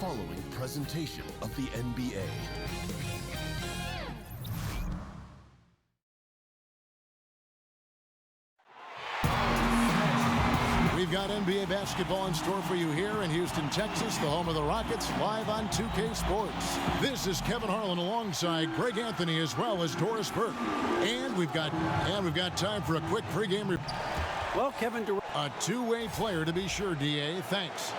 following presentation of the NBA. We've got NBA basketball in store for you here in Houston, Texas, the home of the Rockets, live on 2K Sports. This is Kevin Harlan alongside Greg Anthony as well as Doris Burke. And we've got time for a quick pregame. Well, Kevin Durant. A two-way player to be sure, DA. Thanks.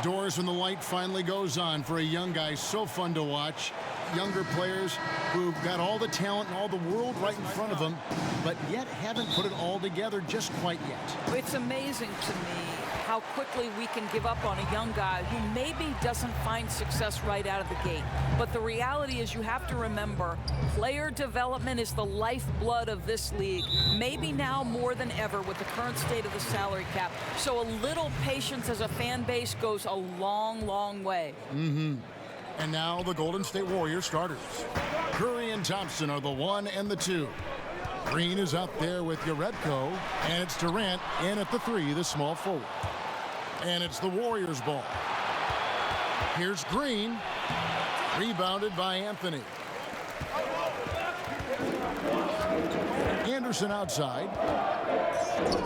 Doris, when the light finally goes on for a young guy, so fun to watch. Younger players who've got all the talent and all the world right in front of them, but yet haven't put it all together just quite yet. It's amazing to me how quickly we can give up on a young guy who maybe doesn't find success right out of the gate. But the reality is you have to remember, player development is the lifeblood of this league, maybe now more than ever with the current state of the salary cap. So a little patience as a fan base goes a long, long way. And now the Golden State Warriors starters. Curry and Thompson are the 1 and the 2. Green is out there with Yaredko, and it's Durant in at the 3, the small forward. And it's the Warriors' ball. Here's Green, rebounded by Anthony. Anderson outside.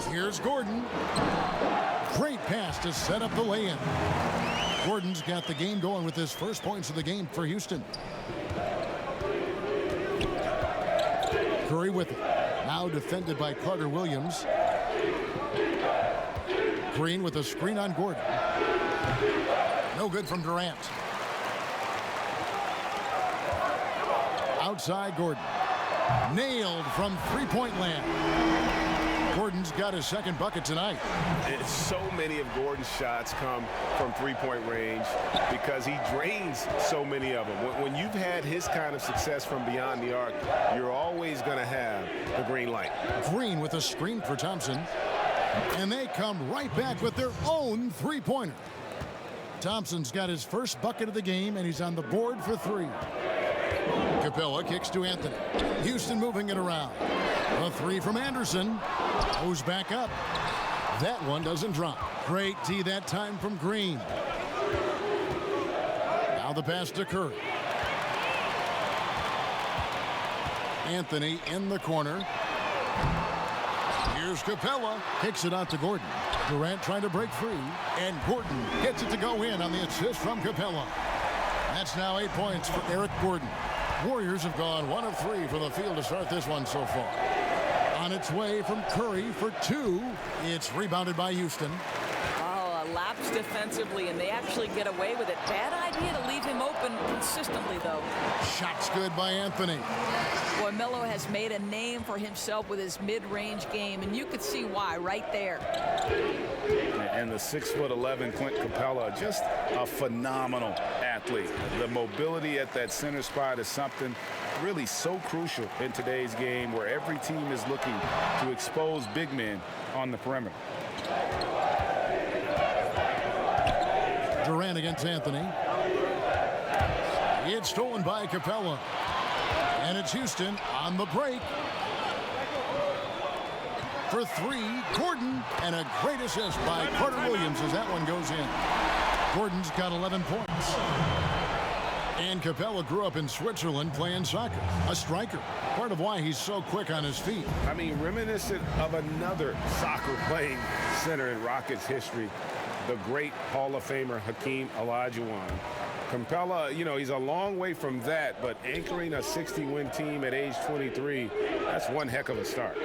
Here's Gordon. Great pass to set up the lay-in. Gordon's got the game going with his first points of the game for Houston. Curry with it. Now defended by Carter Williams. Green with a screen on Gordon. No good from Durant. Outside Gordon. Nailed from three-point land. Gordon's got his second bucket tonight. So many of Gordon's shots come from three-point range because he drains so many of them. When you've had his kind of success from beyond the arc, you're always going to have the green light. Green with a screen for Thompson. And they come right back with their own three-pointer. Thompson's got his first bucket of the game, and he's on the board for 3. Capella kicks to Anthony. Houston moving it around. A 3 from Anderson. Goes back up. That one doesn't drop. Great D that time from Green. Now the pass to Curry. Anthony in the corner. Here's Capella. Kicks it out to Gordon. Durant trying to break free. And Gordon gets it to go in on the assist from Capella. That's now 8 points for Eric Gordon. Warriors have gone 1 of 3 from the field to start this one so far. On its way from Curry for 2. It's rebounded by Houston. Oh, a lapse defensively, and they actually get away with it. Bad idea to leave him open consistently, though. Shots good by Anthony. Boy, Melo has made a name for himself with his mid-range game, and you could see why right there. And the 6'11" Clint Capella, just a phenomenal athlete. The mobility at that center spot is something really so crucial in today's game where every team is looking to expose big men on the perimeter. Durant against Anthony. It's stolen by Capella. And it's Houston on the break. For 3, Gordon, and a great assist by Carter Williams as that one goes in. Gordon's got 11 points. And Capella grew up in Switzerland playing soccer, a striker. Part of why he's so quick on his feet. I mean, reminiscent of another soccer-playing center in Rockets history, the great Hall of Famer Hakeem Olajuwon. Capella, you know, he's a long way from that, but anchoring a 60-win team at age 23, that's one heck of a start.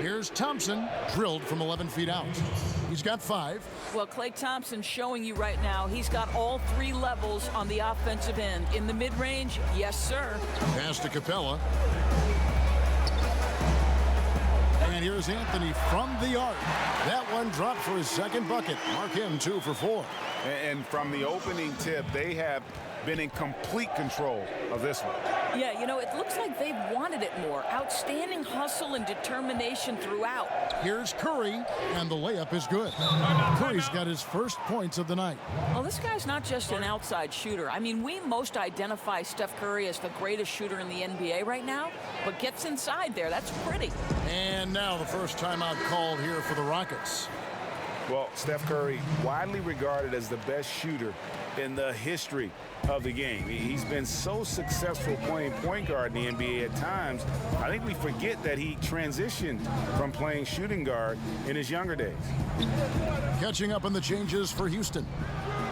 Here's Thompson, drilled from 11 feet out. He's got 5. Well, Klay Thompson showing you right now he's got all 3 levels on the offensive end. In the mid-range, yes, sir. Pass to Capella. And here's Anthony from the arc. That one dropped for his second bucket. Mark him 2 for 4. And from the opening tip, they have been in complete control of this one. Yeah, you know, it looks like they've wanted it more. Outstanding hustle and determination throughout. Here's Curry, and the layup is good. Curry's got his first points of the night. Well, this guy's not just an outside shooter. I mean, we most identify Steph Curry as the greatest shooter in the NBA right now, but gets inside there. That's pretty. And now the first timeout called here for the Rockets. Well, Steph Curry, widely regarded as the best shooter in the history of the game. He's been so successful playing point guard in the NBA at times. I think we forget that he transitioned from playing shooting guard in his younger days. Catching up on the changes for Houston.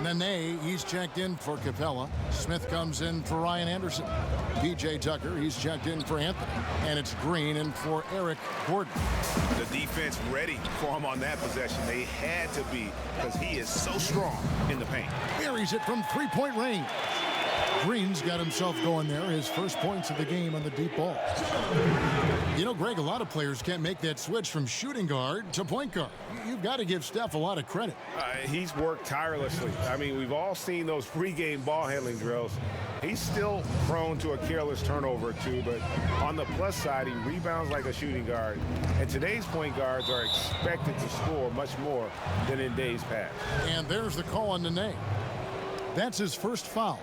Nene, he's checked in for Capella. Smith comes in for Ryan Anderson. P.J. Tucker, he's checked in for Anthony. And it's Green in for Eric Gordon. The defense ready for him on that possession. They had to be, because he is so strong in the paint. Buries it from three-point range. Green's got himself going there, his first points of the game on the deep ball. You know, Greg, a lot of players can't make that switch from shooting guard to point guard. You've got to give Steph a lot of credit. He's worked tirelessly. I mean, we've all seen those pregame ball handling drills. He's still prone to a careless turnover or two, but on the plus side, he rebounds like a shooting guard. And today's point guards are expected to score much more than in days past. And there's the call on Nene. That's his first foul.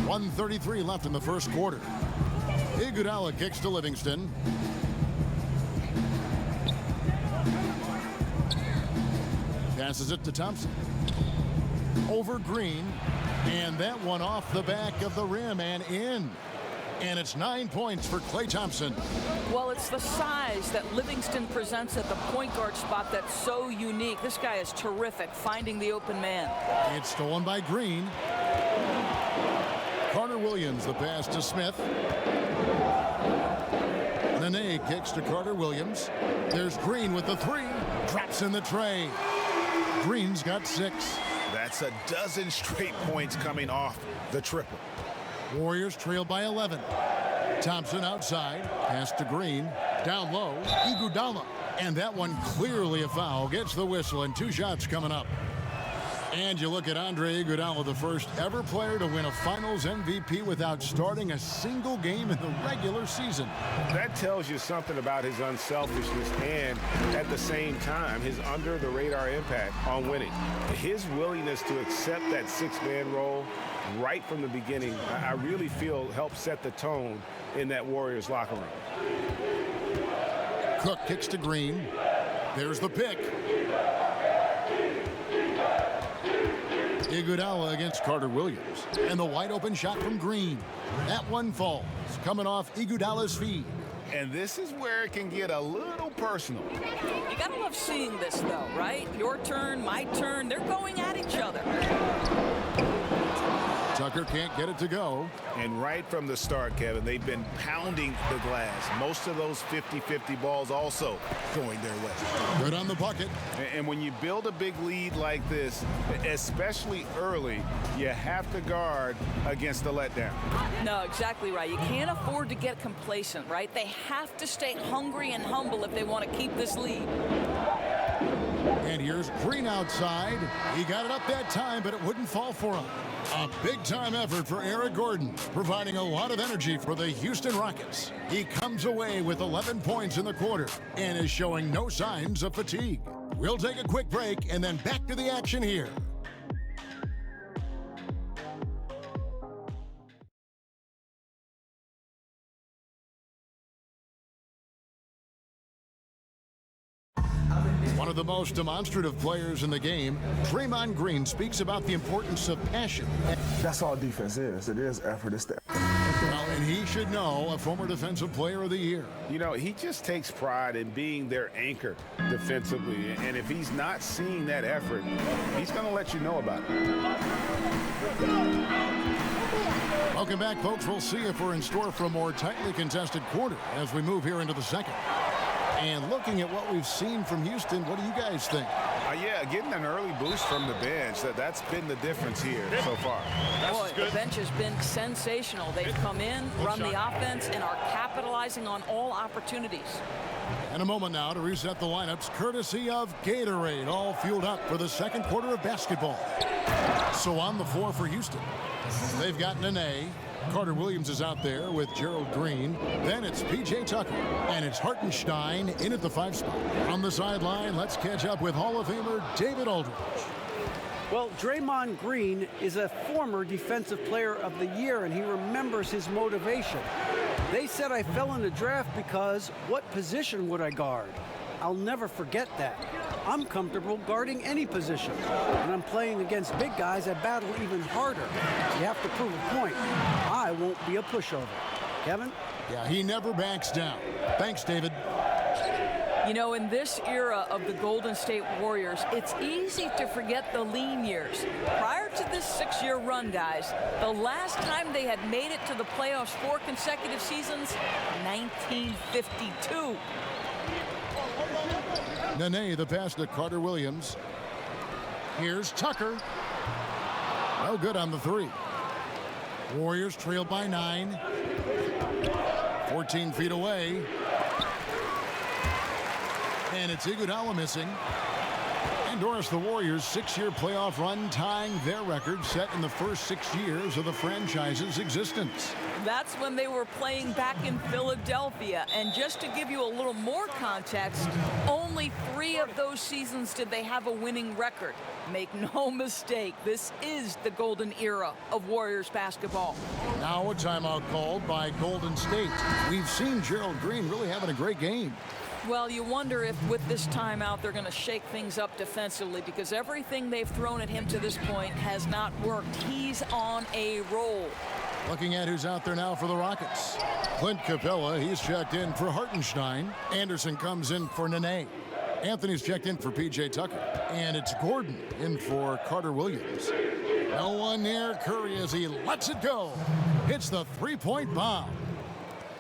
1:33 left in the first quarter. Iguodala kicks to Livingston. Passes it to Thompson. Over Green. And that one off the back of the rim and in. And it's 9 points for Klay Thompson. Well, it's the size that Livingston presents at the point guard spot that's so unique. This guy is terrific, finding the open man. It's stolen by Green. Carter Williams, the pass to Smith. Nene kicks to Carter Williams. There's Green with the three. Drops in the tray. Green's got 6. That's a dozen straight points coming off the triple. Warriors trail by 11. Thompson outside. Pass to Green. Down low. Iguodala. And that one clearly a foul. Gets the whistle and 2 shots coming up. And you look at Andre Iguodala, the first ever player to win a Finals MVP without starting a single game in the regular season. That tells you something about his unselfishness and, at the same time, his under-the-radar impact on winning. His willingness to accept that 6-man role right from the beginning, I really feel helped set the tone in that Warriors locker room. Cook kicks to Green. There's the pick. Iguodala against Carter Williams. And the wide open shot from Green. That one falls, coming off Iguodala's feet. And this is where it can get a little personal. You gotta love seeing this, though, right? Your turn, my turn. They're going at each other. Tucker can't get it to go. And right from the start, Kevin, they've been pounding the glass. Most of those 50-50 balls also going their way. Good on the bucket. And when you build a big lead like this, especially early, you have to guard against the letdown. No, exactly right. You can't afford to get complacent, right? They have to stay hungry and humble if they want to keep this lead. And here's Green outside. He got it up that time, but it wouldn't fall for him. A big-time effort for Eric Gordon, providing a lot of energy for the Houston Rockets. He comes away with 11 points in the quarter and is showing no signs of fatigue. We'll take a quick break and then back to the action here. One of the most demonstrative players in the game, Draymond Green speaks about the importance of passion. That's all defense is. It is effort. It's the Well, and he should know, a former Defensive Player of the Year. You know, he just takes pride in being their anchor defensively. And if he's not seeing that effort, he's going to let you know about it. Welcome back, folks. We'll see if we're in store for a more tightly contested quarter as we move here into the second. And looking at what we've seen from Houston, what do you guys think? Yeah, getting an early boost from the bench, that's been the difference here so far. Boy, the bench has been sensational. They've come in, run the offense, and are capitalizing on all opportunities. And a moment now to reset the lineups, courtesy of Gatorade, all fueled up for the second quarter of basketball. So on the floor for Houston, they've got Nene. Carter Williams is out there with Gerald Green. Then it's P.J. Tucker. And it's Hartenstein in at the 5 spot. On the sideline, let's catch up with Hall of Famer David Aldridge. Well, Draymond Green is a former Defensive Player of the Year, and he remembers his motivation. They said I fell in the draft because what position would I guard? I'll never forget that. I'm comfortable guarding any position. When I'm playing against big guys, I battle even harder. You have to prove a point. I won't be a pushover. Kevin? Yeah, he never backs down. Thanks, David. You know, in this era of the Golden State Warriors, it's easy to forget the lean years. Prior to this 6-year run, guys, the last time they had made it to the playoffs 4 consecutive seasons, 1952. Nene, the pass to Carter Williams. Here's Tucker. No good on the 3. Warriors trail by 9. 14 feet away. And it's Iguodala missing. And Doris, the Warriors' 6-year playoff run tying their record set in the first 6 years of the franchise's existence. That's when they were playing back in Philadelphia. And just to give you a little more context, only 3 of those seasons did they have a winning record. Make no mistake, this is the golden era of Warriors basketball. Now a timeout called by Golden State. We've seen Gerald Green really having a great game. Well, you wonder if with this timeout they're going to shake things up defensively, because everything they've thrown at him to this point has not worked. He's on a roll. Looking at who's out there now for the Rockets. Clint Capella, he's checked in for Hartenstein. Anderson comes in for Nene. Anthony's checked in for P.J. Tucker. And it's Gordon in for Carter Williams. No one near Curry as he lets it go. Hits the three-point bomb.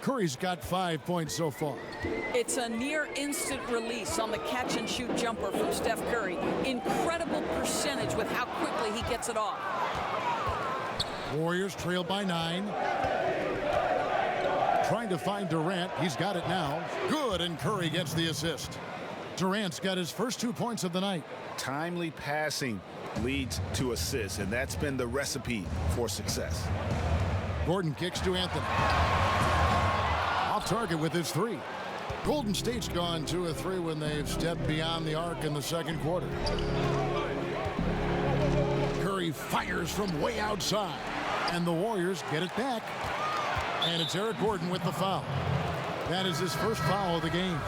Curry's got 5 points so far. It's a near instant release on the catch and shoot jumper from Steph Curry. Incredible percentage with how quickly he gets it off. Warriors trail by 9. Trying to find Durant. He's got it now. Good, and Curry gets the assist. Durant's got his first 2 points of the night. Timely passing leads to assists, and that's been the recipe for success. Gordon kicks to Anthony. Off target with his 3. Golden State's gone 2 of 3 when they've stepped beyond the arc in the second quarter. Curry fires from way outside, and the Warriors get it back. And it's Eric Gordon with the foul. That is his first foul of the game.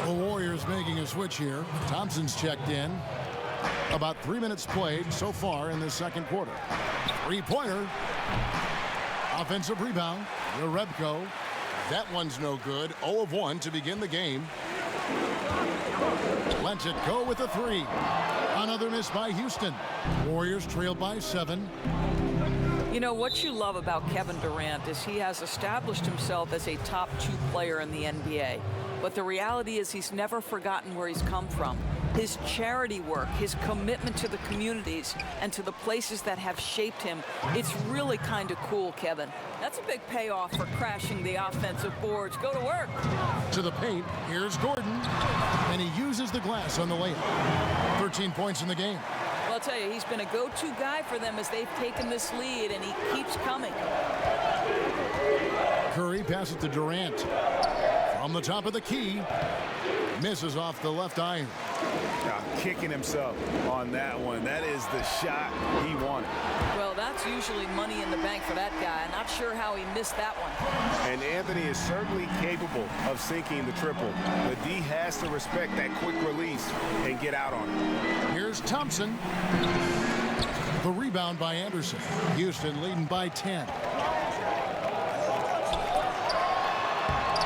The Warriors making a switch here. Thompson's checked in. About 3 minutes played so far in the second quarter. 3-pointer. Offensive rebound. Jerebko. That one's no good. 0 of 1 to begin the game. Lets it go with a 3. Another miss by Houston. Warriors trail by 7. You know, what you love about Kevin Durant is he has established himself as a top 2 player in the NBA. But the reality is he's never forgotten where he's come from. His charity work, his commitment to the communities and to the places that have shaped him. It's really kind of cool, Kevin. That's a big payoff for crashing the offensive boards. Go to work. To the paint. Here's Gordon. And he uses the glass on the layup. 13 points in the game. Well, I'll tell you, he's been a go-to guy for them as they've taken this lead, and he keeps coming. Curry passes to Durant. From the top of the key. Misses off the left iron. Kicking himself on that one. That is the shot he wanted. Well, that's usually money in the bank for that guy. Not sure how he missed that one. And Anthony is certainly capable of sinking the triple. The D has to respect that quick release and get out on it. Here's Thompson. The rebound by Anderson. Houston leading by 10.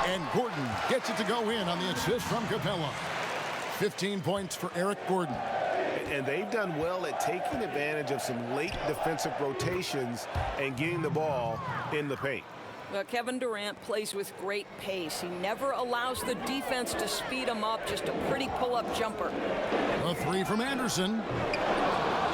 And Gordon gets it to go in on the assist from Capella. 15 points for Eric Gordon. And they've done well at taking advantage of some late defensive rotations and getting the ball in the paint. Well, Kevin Durant plays with great pace. He never allows the defense to speed him up. Just a pretty pull-up jumper. A 3 from Anderson.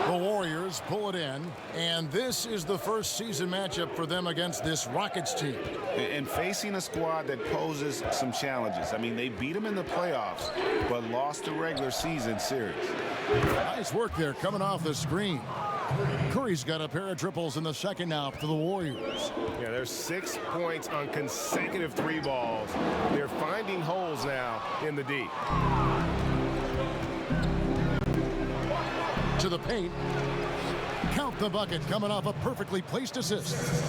The Warriors pull it in, and this is the first season matchup for them against this Rockets team. And facing a squad that poses some challenges. I mean, they beat them in the playoffs, but lost the regular season series. Nice work there coming off the screen. Curry's got a pair of triples in the second now for the Warriors. Yeah, there's 6 points on consecutive 3 balls. They're finding holes now in the D. To the paint. Count the bucket coming off a perfectly placed assist.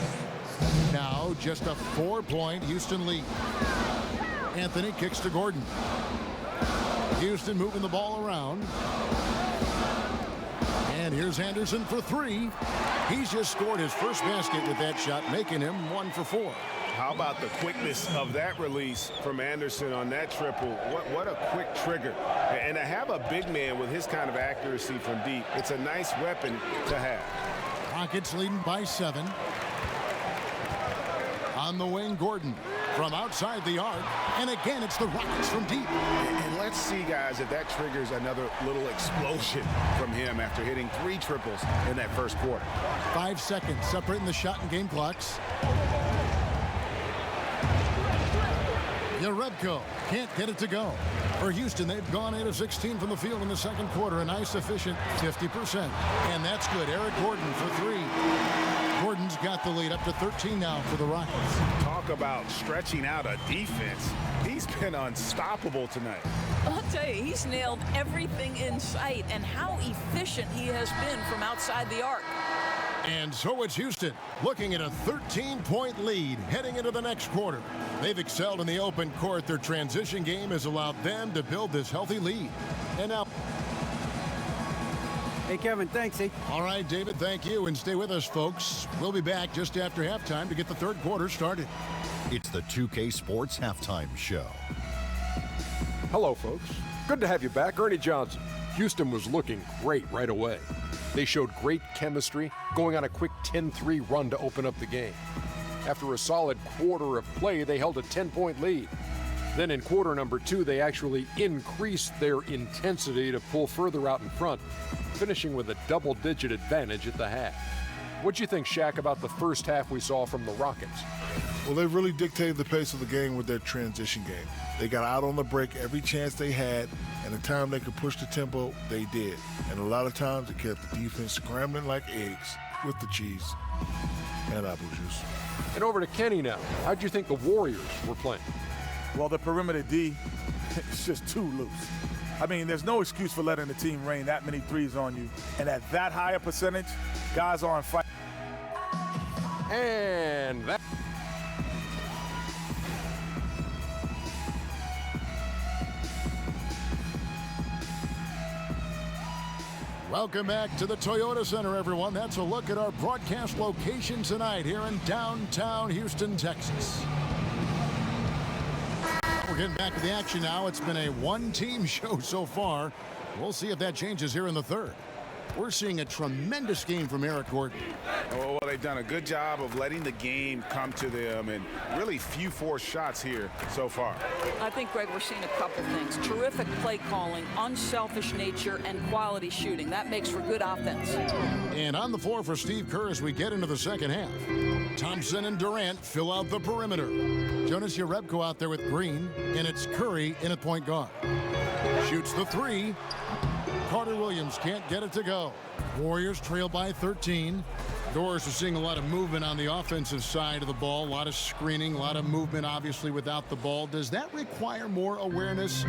Now just a 4-point Houston lead. Anthony kicks to Gordon. Houston moving the ball around. And here's Anderson for three. He's just scored his first basket with that shot, making him 1 for 4. How about the quickness of that release from Anderson on that triple? What a quick trigger. And to have a big man with his kind of accuracy from deep, it's a nice weapon to have. Rockets leading by 7. On the wing, Gordon from outside the arc. And again, it's the Rockets from deep. And let's see, guys, if that triggers another little explosion from him after hitting 3 triples in that first quarter. 5 seconds separating the shot and game clocks. Yarebko can't get it to go. For Houston, they've gone 8 of 16 from the field in the second quarter. A nice, efficient 50%. And that's good. Eric Gordon for 3. Gordon's got the lead up to 13 now for the Rockets. Talk about stretching out a defense. He's been unstoppable tonight. I'll tell you, he's nailed everything in sight, and how efficient he has been from outside the arc. And so it's Houston looking at a 13-point lead heading into the next quarter. They've excelled in the open court. Their transition game has allowed them to build this healthy lead. And now... Hey, Kevin, thanks. Hey. All right, David, thank you. And stay with us, folks. We'll be back just after halftime to get the third quarter started. It's the 2K Sports Halftime Show. Hello, folks. Good to have you back. Ernie Johnson. Houston was looking great right away. They showed great chemistry, going on a quick 10-3 run to open up the game. After a solid quarter of play, they held a 10-point lead. Then in quarter number 2, they actually increased their intensity to pull further out in front, finishing with a double-digit advantage at the half. What'd you think, Shaq, about the first half we saw from the Rockets? Well, they really dictated the pace of the game with their transition game. They got out on the break every chance they had, and the time they could push the tempo, they did. And a lot of times it kept the defense scrambling like eggs with the cheese and apple juice. And over to Kenny now. How'd you think the Warriors were playing? Well, the perimeter D is just too loose. I mean, there's no excuse for letting the team rain that many threes on you. And at that higher percentage, guys aren't fighting. And that... Welcome back to the Toyota Center, everyone. That's a look at our broadcast location tonight here in downtown Houston, Texas. We're getting back to the action now. It's been a one-team show so far. We'll see if that changes here in the third. We're seeing a tremendous game from Eric Gordon. Oh, well, they've done a good job of letting the game come to them, and really few forced shots here so far. I think, Greg, we're seeing a couple things. Terrific play calling, unselfish nature, and quality shooting. That makes for good offense. And on the floor for Steve Kerr as we get into the second half. Thompson and Durant fill out the perimeter. Jonas Yarebko out there with Green, and it's Curry in at point guard. Shoots the 3. Carter Williams can't get it to go. Warriors trail by 13. Doors are seeing a lot of movement on the offensive side of the ball. A lot of screening, a lot of movement, obviously, without the ball. Does that require more awareness,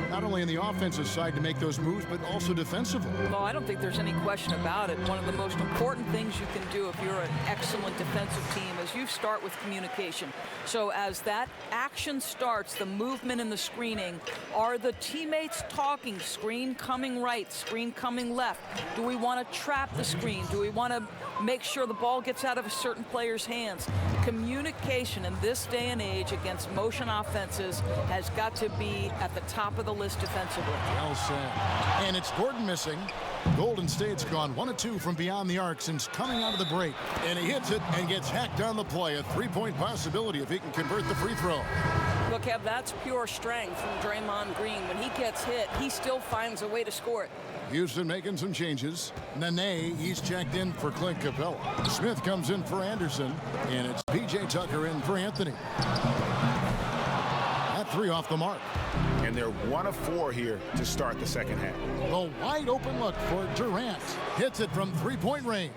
not only on the offensive side to make those moves, but also defensively? Well, I don't think there's any question about it. One of the most important things you can do if you're an excellent defensive team is you start with communication. So as that action starts, the movement and the screening, are the teammates talking? Screen coming right, screen coming left. Do we want to trap the screen? Do we want to make sure the ball gets out of a certain player's hands? Communication in this day and age against motion offenses has got to be at the top of the list defensively. Well said. And it's Gordon missing. Golden State's gone 1 of 2 from beyond the arc since coming out of the break. And he hits it and gets hacked on the play. A 3-point possibility if he can convert the free throw. Look, Kev, that's pure strength from Draymond Green. When he gets hit, he still finds a way to score it. Houston making some changes. Nene, he's checked in for Clint Capella. Smith comes in for Anderson, and it's P.J. Tucker in for Anthony. That 3 off the mark. And they're 1 of 4 here to start the second half. The wide open look for Durant. Hits it from 3-point range.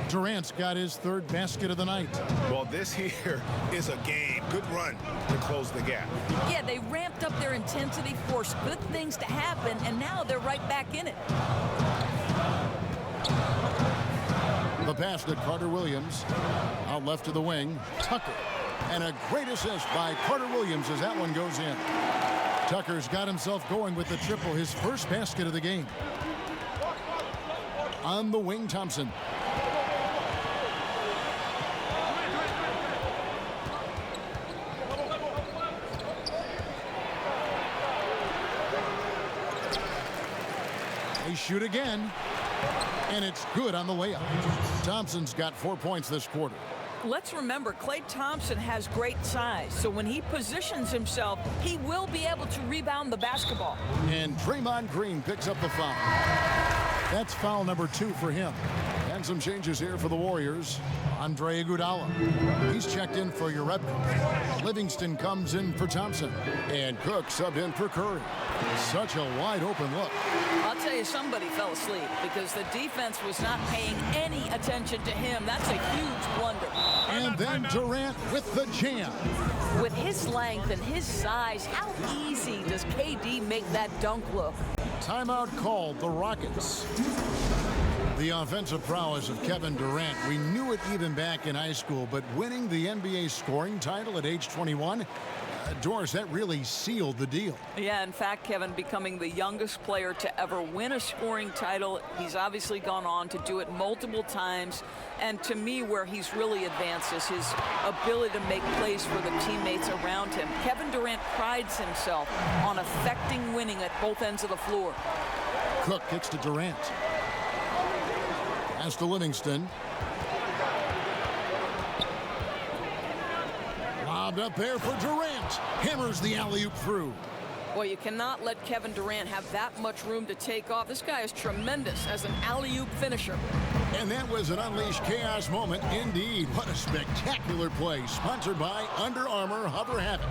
Durant's got his 3rd basket of the night. Well, this here is a game. Good run to close the gap. Yeah, they ramped up their intensity, forced good things to happen, and now they're right back in it. The pass to Carter Williams. Out left to the wing. Tucker. And a great assist by Carter Williams as that one goes in. Tucker's got himself going with the triple, his first basket of the game. On the wing, Thompson. They shoot again, and it's good on the layup. Thompson's got 4 points this quarter. Let's remember, Klay Thompson has great size, so when he positions himself, he will be able to rebound the basketball. And Draymond Green picks up the foul. That's foul number 2 for him. And some changes here for the Warriors. Andre Iguodala, he's checked in for Urebka. Livingston comes in for Thompson. And Cook subbed in for Curry. Such a wide open look. I'll tell you, somebody fell asleep because the defense was not paying any attention to him. That's a huge blunder. And then Durant with the jam. With his length and his size, how easy does KD make that dunk look? Timeout called, the Rockets. The offensive prowess of Kevin Durant, we knew it even back in high school, but winning the NBA scoring title at age 21, Doris, that really sealed the deal. Yeah, in fact, Kevin, becoming the youngest player to ever win a scoring title. He's obviously gone on to do it multiple times. And to me, where he's really advanced is his ability to make plays for the teammates around him. Kevin Durant prides himself on affecting winning at both ends of the floor. Cook kicks to Durant. Pass to Livingston. Lobbed up there for Durant. Hammers the alley-oop through. Well, you cannot let Kevin Durant have that much room to take off. This guy is tremendous as an alley-oop finisher. And that was an unleashed chaos moment indeed. What a spectacular play. Sponsored by Under Armour Hover Habit.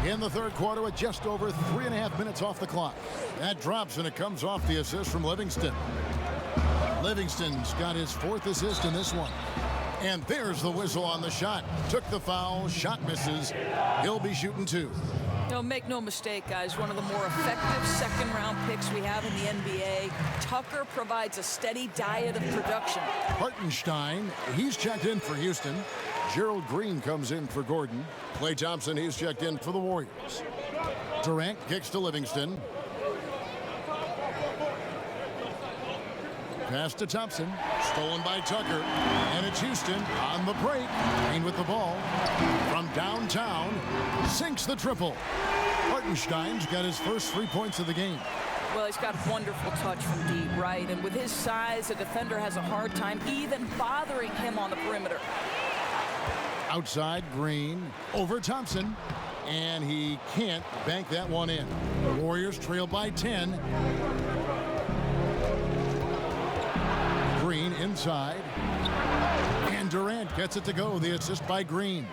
In the third quarter with just over 3.5 minutes off the clock. That drops and it comes off the assist from Livingston. Livingston's got his 4th assist in this one. And there's the whistle on the shot. Took the foul, shot misses. He'll be shooting 2. No, make no mistake, guys, one of the more effective second-round picks we have in the NBA. Tucker provides a steady diet of production. Hartenstein, he's checked in for Houston. Gerald Green comes in for Gordon. Klay Thompson, he's checked in for the Warriors. Durant kicks to Livingston. Pass to Thompson. Stolen by Tucker. And it's Houston on the break. Green with the ball. From downtown. Sinks the triple. Hartenstein's got his first 3 points of the game. Well, he's got wonderful touch from deep, right? And with his size, a defender has a hard time even bothering him on the perimeter. Outside, Green. Over Thompson. And he can't bank that one in. The Warriors trail by 10. Green inside. And Durant gets it to go. The assist by Green.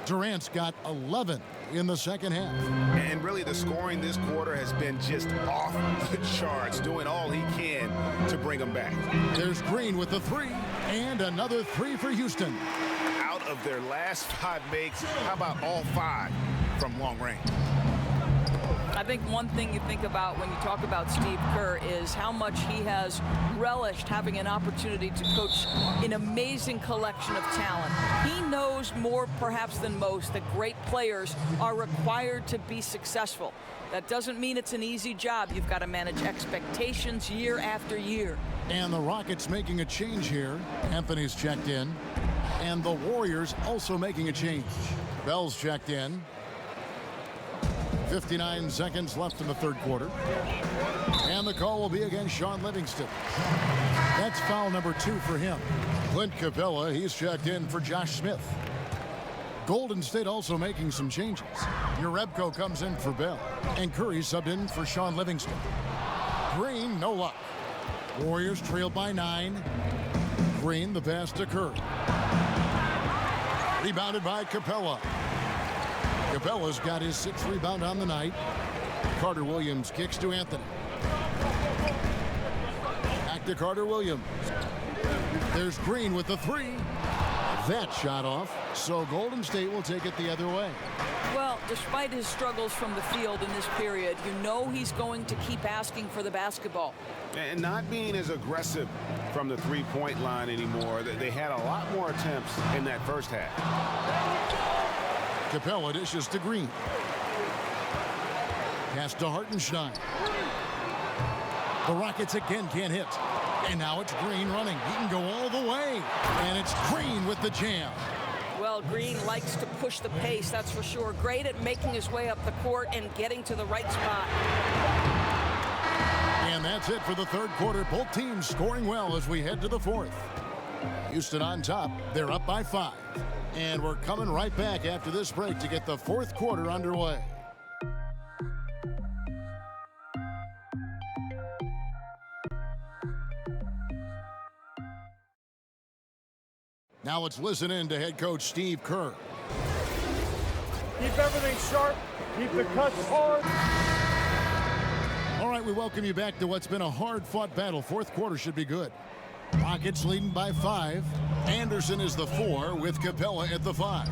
Durant's got 11 in the second half. And really the scoring this quarter has been just off the charts, doing all he can to bring them back. There's Green with the 3. And another 3 for Houston. Out of their last 5 makes, how about all 5 from long range? I think one thing you think about when you talk about Steve Kerr is how much he has relished having an opportunity to coach an amazing collection of talent. He knows more perhaps than most that great players are required to be successful. That doesn't mean it's an easy job. You've got to manage expectations year after year. And the Rockets making a change here. Anthony's checked in. And the Warriors also making a change. Bell's checked in. 59 seconds left in the third quarter. And the call will be against Sean Livingston. That's foul number 2 for him. Clint Capella, he's checked in for Josh Smith. Golden State also making some changes. Urebko comes in for Bell. And Curry subbed in for Sean Livingston. Green, no luck. Warriors trail by 9. Green, the pass to Curry. Rebounded by Capella. Capella's got his 6th rebound on the night. Carter Williams kicks to Anthony. Back to Carter Williams. There's Green with the 3. That shot off, so Golden State will take it the other way. Well, despite his struggles from the field in this period, you know he's going to keep asking for the basketball. And not being as aggressive from the three-point line anymore. They had a lot more attempts in that first half. Capella dishes to Green. Pass to Hartenstein. The Rockets again can't hit. And now it's Green running. He can go all the way. And it's Green with the jam. Well, Green likes to push the pace, that's for sure. Great at making his way up the court and getting to the right spot. And that's it for the third quarter. Both teams scoring well as we head to the fourth. Houston on top. They're up by 5. And we're coming right back after this break to get the fourth quarter underway. Now let's listen in to head coach Steve Kerr. Keep everything sharp. Keep the cuts hard. All right, we welcome you back to what's been a hard-fought battle. Fourth quarter should be good. Rockets leading by 5. Anderson is the 4 with Capella at the 5.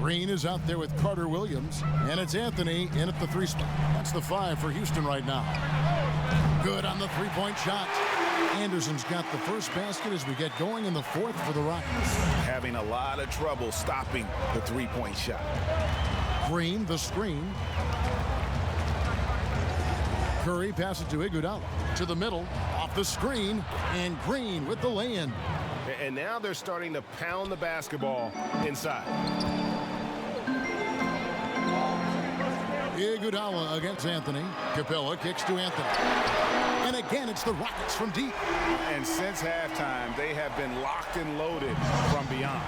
Green is out there with Carter Williams, and it's Anthony in at the 3 spot. That's the 5 for Houston right now. Good on the three-point shot. Anderson's got the first basket as we get going in the fourth for the Rockets. Having a lot of trouble stopping the three-point shot. Green, the screen. Curry passes to Iguodala. To the middle, off the screen, and Green with the lay-in. And now they're starting to pound the basketball inside. Iguodala against Anthony. Capella kicks to Anthony. And again, it's the Rockets from deep. And since halftime, they have been locked and loaded from beyond.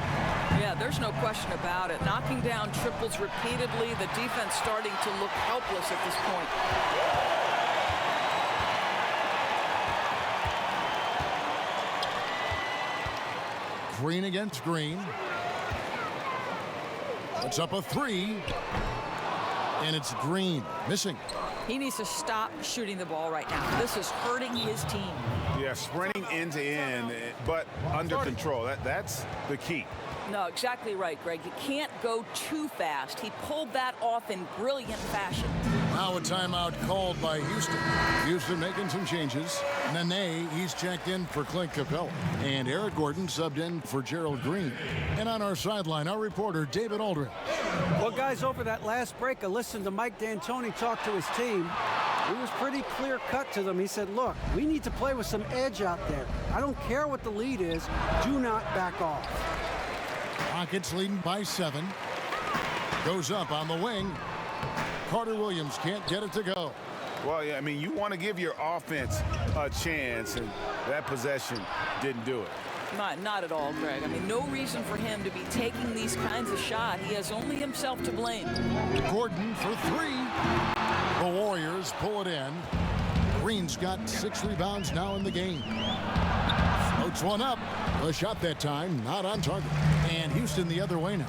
Yeah, there's no question about it. Knocking down triples repeatedly, the defense starting to look helpless at this point. Green against Green. Puts up a 3. And it's Green missing. He needs to stop shooting the ball right now. This is hurting his team. Yeah, sprinting end to end, but under control. That's the key. No, exactly right, Greg. You can't go too fast. He pulled that off in brilliant fashion. Now a timeout called by Houston. Houston making some changes. Nene, he's checked in for Clint Capella. And Eric Gordon subbed in for Gerald Green. And on our sideline, our reporter, David Aldridge. Well, guys, over that last break, I listened to Mike D'Antoni talk to his team. He was pretty clear-cut to them. He said, look, we need to play with some edge out there. I don't care what the lead is. Do not back off. Rockets leading by 7. Goes up on the wing. Carter Williams can't get it to go. Well, yeah, I mean, you want to give your offense a chance, and that possession didn't do it. Not at all, Greg. I mean, no reason for him to be taking these kinds of shots. He has only himself to blame. Gordon for 3. The Warriors pull it in. Green's got 6 rebounds now in the game. Floats one up. A shot that time, not on target. And Houston the other way now.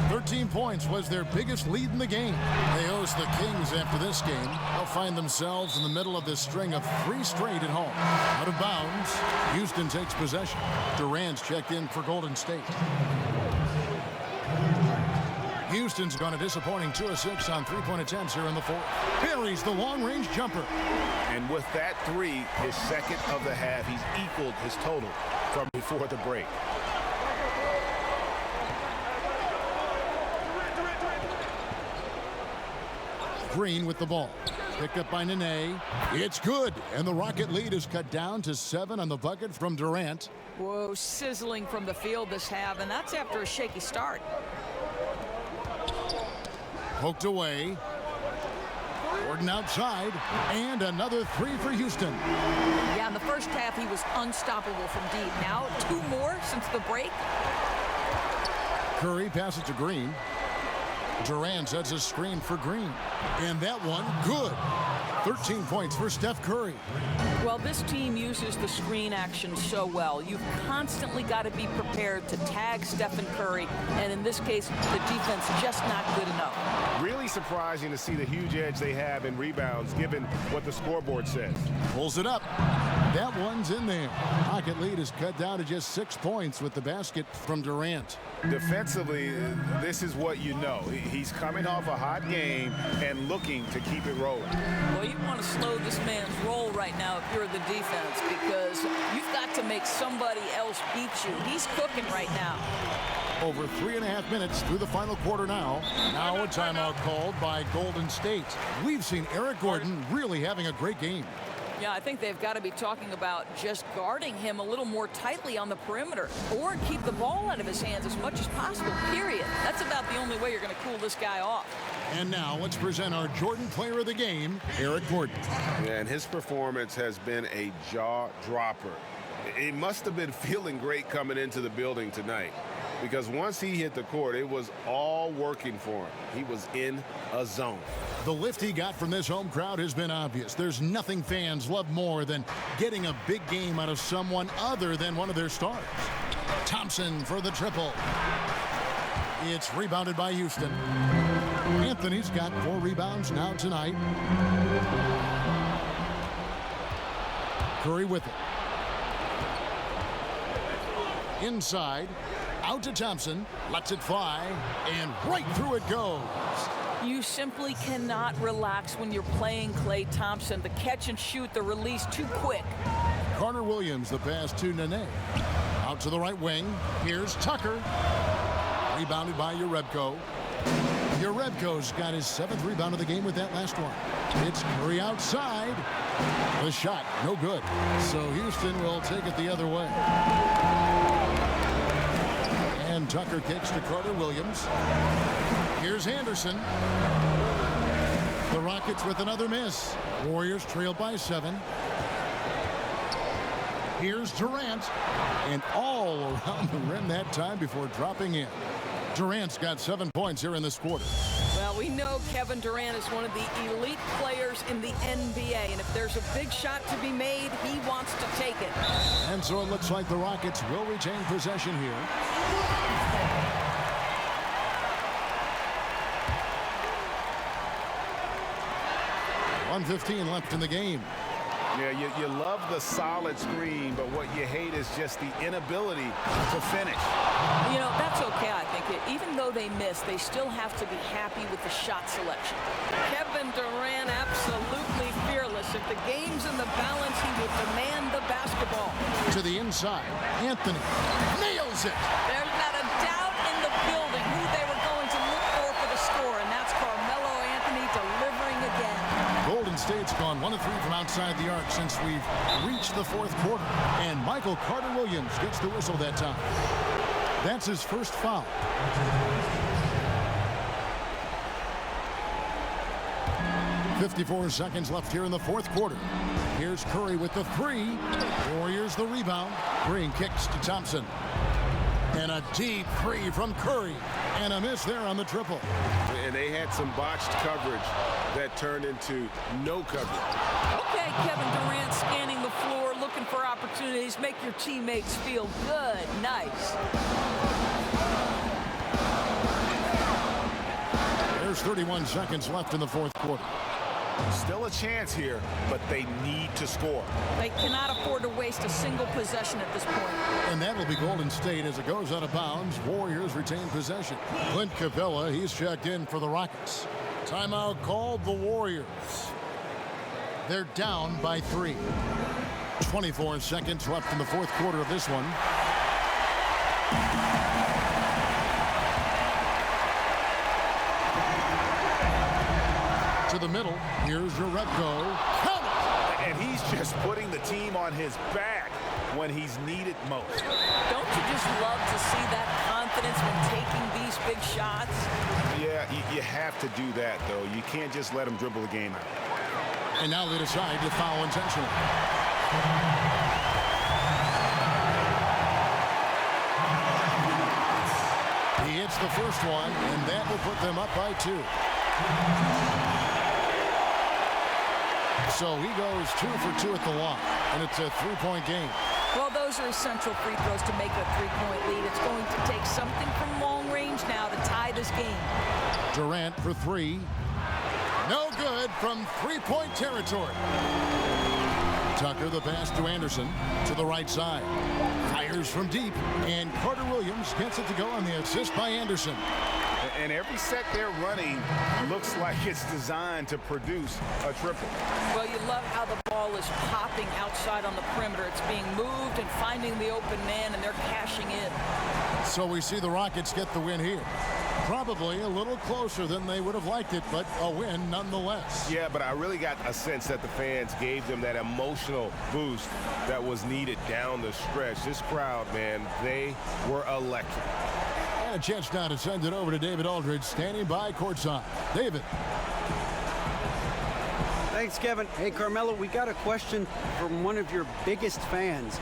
13 points was their biggest lead in the game. They host the Kings after this game. They'll find themselves in the middle of this string of 3 straight at home. Out of bounds, Houston takes possession. Durant's checked in for Golden State. Houston's gone a disappointing 2 of 6 on 3-point attempts here in the fourth. Buries the long-range jumper. And with that 3, his second of the half, he's equaled his total from before the break. Green with the ball. Picked up by Nene. It's good. And the Rocket lead is cut down to 7 on the bucket from Durant. Whoa, sizzling from the field this half, and that's after a shaky start. Poked away. Gordon outside. And another 3 for Houston. Yeah, in the first half, he was unstoppable from deep. Now, 2 more since the break. Curry passes to Green. Durant sets a screen for Green. And that one, good. 13 points for Steph Curry. Well, this team uses the screen action so well. You've constantly got to be prepared to tag Stephen Curry, and in this case, the defense just not good enough. Really surprising to see the huge edge they have in rebounds, given what the scoreboard says. Pulls it up. That one's in there. Rocket lead is cut down to just 6 points with the basket from Durant. Defensively, this is what you know. He's coming off a hot game and looking to keep it rolling. Well, you want to slow this man's roll right now if you're the defense, because you've got to make somebody else beat you. He's cooking right now. Over 3.5 minutes through the final quarter now. Now a timeout called by Golden State. We've seen Eric Gordon really having a great game. Yeah, I think they've got to be talking about just guarding him a little more tightly on the perimeter, or keep the ball out of his hands as much as possible, period. That's about the only way you're going to cool this guy off. And now let's present our Jordan Player of the Game, Eric Gordon. And his performance has been a jaw-dropper. He must have been feeling great coming into the building tonight, because once he hit the court, it was all working for him. He was in a zone. The lift he got from this home crowd has been obvious. There's nothing fans love more than getting a big game out of someone other than one of their stars. Thompson for the triple. It's rebounded by Houston. Anthony's got 4 rebounds now tonight. Curry with it. Inside. Out to Thompson, lets it fly, and right through it goes. You simply cannot relax when you're playing Klay Thompson. The catch and shoot, the release too quick. Carter Williams, the pass to Nene. Out to the right wing. Here's Tucker. Rebounded by Jerebko. Jerebko's got his 7th rebound of the game with that last one. It's Curry outside. The shot, no good. So Houston will take it the other way. And Tucker kicks to Carter Williams. Here's Anderson. The Rockets with another miss. Warriors trail by 7. Here's Durant. And all around the rim that time before dropping in. Durant's got 7 points here in this quarter. Well, we know Kevin Durant is one of the elite players in the NBA, and if there's a big shot to be made, he wants to take it. And so it looks like the Rockets will retain possession here. .115 left in the game. Yeah, you love the solid screen, but what you hate is just the inability to finish. You know, that's okay, I think. Even though they miss, they still have to be happy with the shot selection. Kevin Durant, absolutely fearless. If the game's in the balance, he will demand the basketball. To the inside, Anthony nails it. There's not a doubt in the building who they were going to look for the score, and that's Carmelo Anthony delivering again. Golden State's gone 1 of 3 from outside the arc since we've reached the 4th quarter. And Michael Carter Williams gets the whistle that time. That's his first foul. .54 seconds left here in the 4th quarter. Here's Curry with the 3. Warriors the rebound. Green kicks to Thompson. And a deep 3 from Curry. And a miss there on the triple. And they had some botched coverage that turned into no coverage. Okay, Kevin Durant scanning the floor, looking for opportunities. Make your teammates feel good. Nice. There's 31 seconds left in the 4th quarter. Still a chance here, but they need to score. They cannot afford to waste a single possession at this point. And that'll be Golden State as it goes out of bounds. Warriors retain possession. Clint Capella, he's checked in for the Rockets. Timeout called the Warriors. They're down by 3. 24 seconds left in the 4th quarter of this one. To the middle. Here's Jerebko. Count it! And he's just putting the team on his back when he's needed most. Don't you just love to see that confidence when taking these big shots? Yeah, you have to do that, though. You can't just let him dribble the game out. And now they decide to foul intentionally. He hits the first one, and that will put them up by 2. So he goes 2 for 2 at the line, and it's a 3-point game. Well, those are essential free throws to make a 3-point lead. It's going to take something from long range now to tie this game. Durant for 3. No good from 3-point territory. Tucker the pass to Anderson to the right side. Fires from deep, and Carter Williams gets it to go on the assist by Anderson. And every set they're running looks like it's designed to produce a triple. Well, you love how the ball is popping outside on the perimeter. It's being moved and finding the open man, and they're cashing in. So we see the Rockets get the win here. Probably a little closer than they would have liked it, but a win nonetheless. Yeah, but I really got a sense that the fans gave them that emotional boost that was needed down the stretch. This crowd, man, they were electric. And a chance now to send it over to David Aldridge, standing by courtside. David. Thanks, Kevin. Hey, Carmelo, we got a question from one of your biggest fans.